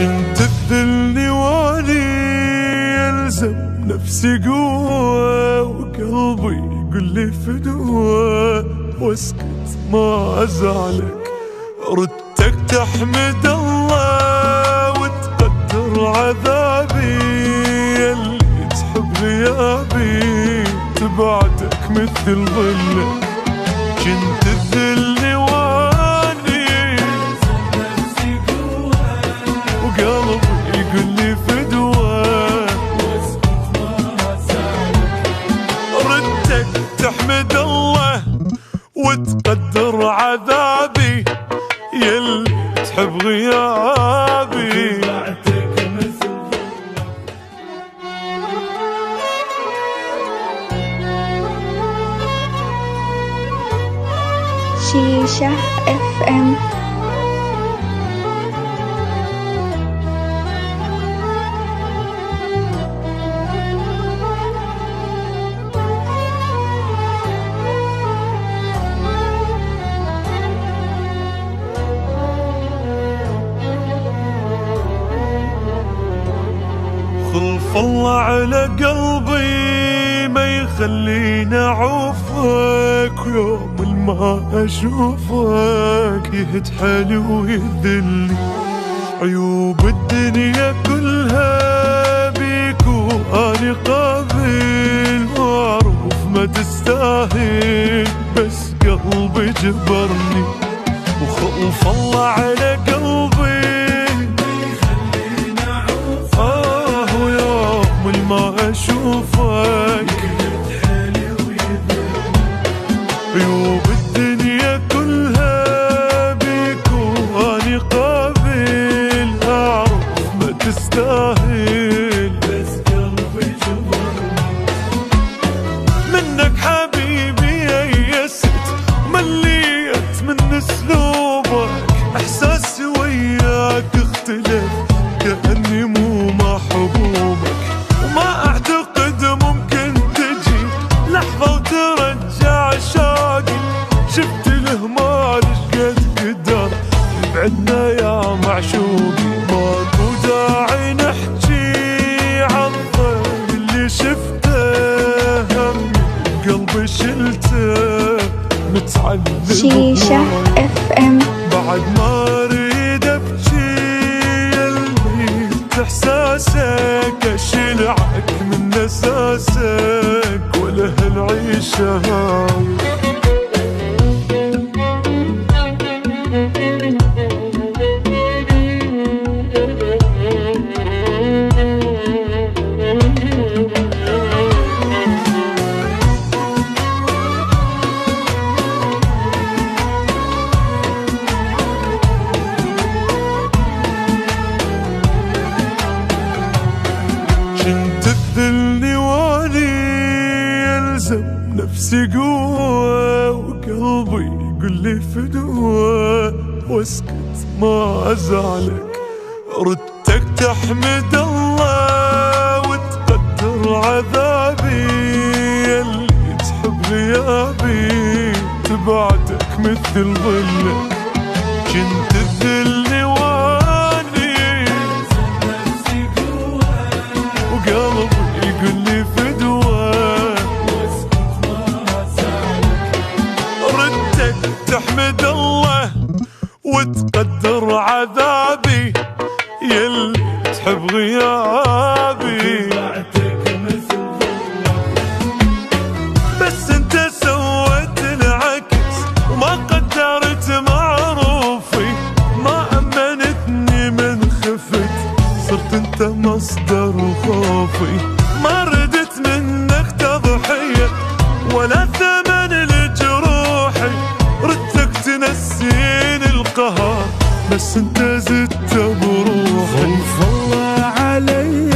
كنت تذلني واني يلزم نفسي قوة، وقلبي يقول لي فدوة، واسكت ما ازعلك. ردتك تحمد الله وتقدر عذابي، يلي تحب غيابي تبعدك مثل ظلك. كنت تذلني واني وقلبي يقول لي فدوة، ردتك تحمد الله وتقدر عذابي، يلي تحب غيابي. شيشة FM. خلف الله على قلبي ما يخليني اعوفك، ويوم ما اشوفك يهد حالي ويذلني. عيوب الدنيا كلها بيك واني قابل، معروف ما تستاهل بس قلبي جبرني. وخلف الله على قلبي ما اشوفك عيوب الدنيا كلها بيك واني قابل، اعرف ما تستاهل بس قلبي جبرني. منك حبيبي يئست ومليت من اسلوبك، احساسي وياك اختلف كأني مو محبوبك. وما اعتقد ممكن تجي لحظة وترجع شوقي، شفت الهمال شقد قدر يبعدنا يا معشوقي. ماكو داعي نحكي عن الظل اللي شفته، هم قلبي شلته متعلق شيشة FM. بعد ما اريد ابكي يلي احساسك، اشيلعك من اساسك ولا هالعيشه هاي. كنت تذلني واني يلزم نفسي قوة، وقلبي يقول لي فدوة، واسكت ما ازعلك. ردتك تحمد الله وتقدر عذابي، يلي تحب غيابي تبعدك مثل ظلك. كنت تذلني واني وقلبي يقول لي فدوة، ردتك تحمد الله وتقدر عذابي، يلي تحب غيابي. بس انت سويت العكس وما قدرت معروفي، ما امنتني من خفت صرت انت مصدر خوفي. ما ردت منك تضحية ولا ثمن لجروحي، ردتك تنسيني القهر بس انت زدت بروحي. خلف الله علي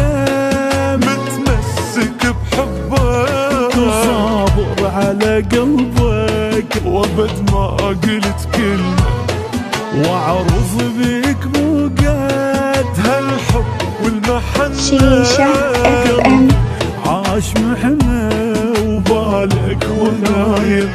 متمسك بحبك، صابر على قلبك، وابد ما قلت كلمة واعرف بيك مو قد هالحب والمحنة. شيشة FM. عاش محنة وبالك ونايم